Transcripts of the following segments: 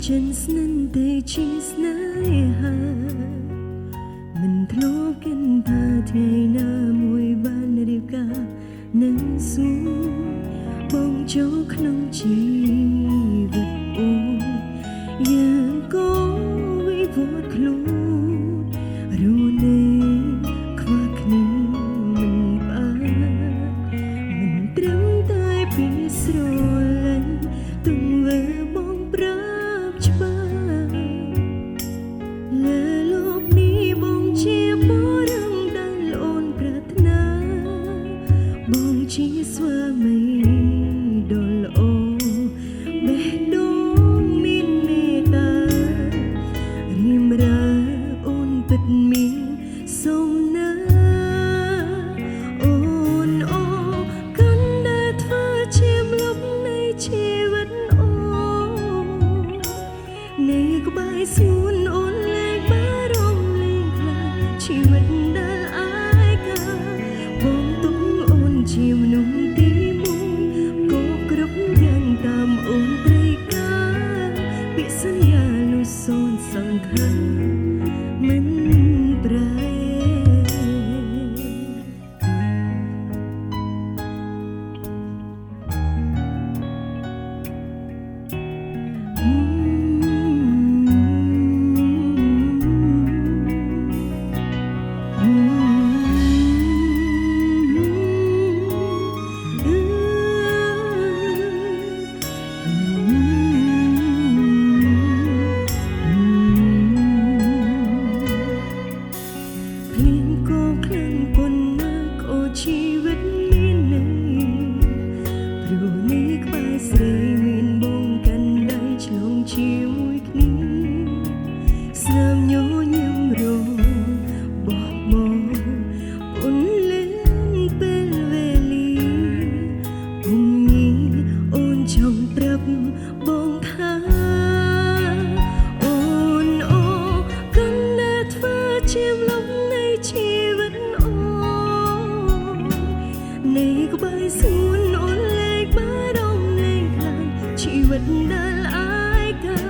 ចិនស្និនតែជាស្នេហាមិនធ្លាប់គិតថាថ្ងៃណាមួយបានរៀបការនឹងសួរបងចូលក្នុងជីវិតអូនយើងក៏វិវត្តខ្លួនរួនេខ្វះគ្នាមិនបានមិនត្រឹមតែពីស្រលាញ់ទង្វើបងប្រាប់ច្បាស់លើលោកនេះបងជាបរិងដែលអូនប្រាថ្នាបងជាស្វាមីដ៏ល្អ បងថាអូនអូកុំតែធ្វើជាលំនៃជីវិតអូនៃក្បែរសួនអូនលេខបារម្ភលេខខ្លាំងជីវិតដែលអាយកា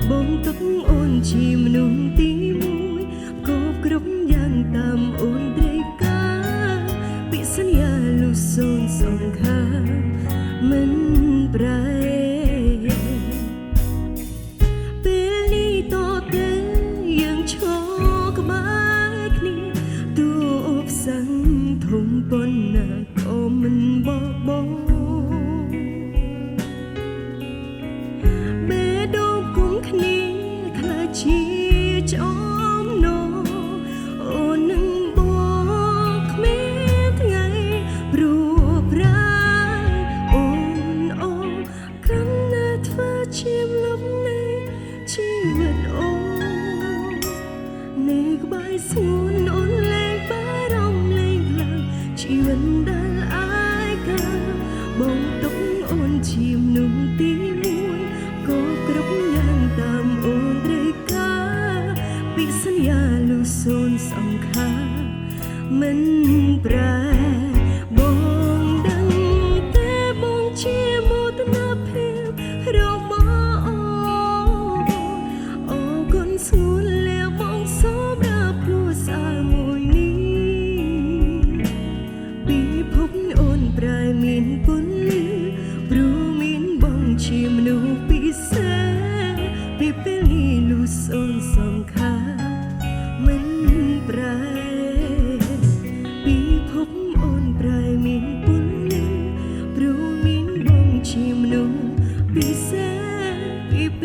បងទុកអូនជាមនុស្សទីមួយក៏គ្រប់យ៉ាងតាមអូនត្រូវការពីសន្យាលុះសូនសងខាមិនប្រែពេលនេះតទៅយើងឈរក្បែរគ្នាទូអបសាំងធំប៉ុណ្ណាក៏មិនបោះបង់បេះដូងគុំគ្នាខ្លាចជាច្អមណោអូននឹងបងគ្មានថ្ងៃព្រោះប្រាអូនអូកុំតែធ្វើជាលំនៃជីវិតអូនៅក្បែរសួនអូនលេងបារម្ភលេងខ្លាំងជីវិតដែលអាយកាបងទុកអូនជាមនុស្សទីមួយក៏គ្រប់យ៉ាងតាមអូនត្រូវការពីសន្យាលុះសូនសងខាមិនប្រែបងដឹងតែបងជាមោទនភាពរបស់អូនអូគុណសួនលាបងសម្រាប់គ្រួសារមួយនេះពីភពអូនប្រែមានពន្លឺព្រោះមានបងជាមនុស្សពិសេសពីពេលនេះលុះសូនសងខាមិនប្រែពីភពអូនប្រែមានពន្លឺព្រោះមានបងជាមនុស្សពិសេសពីពេល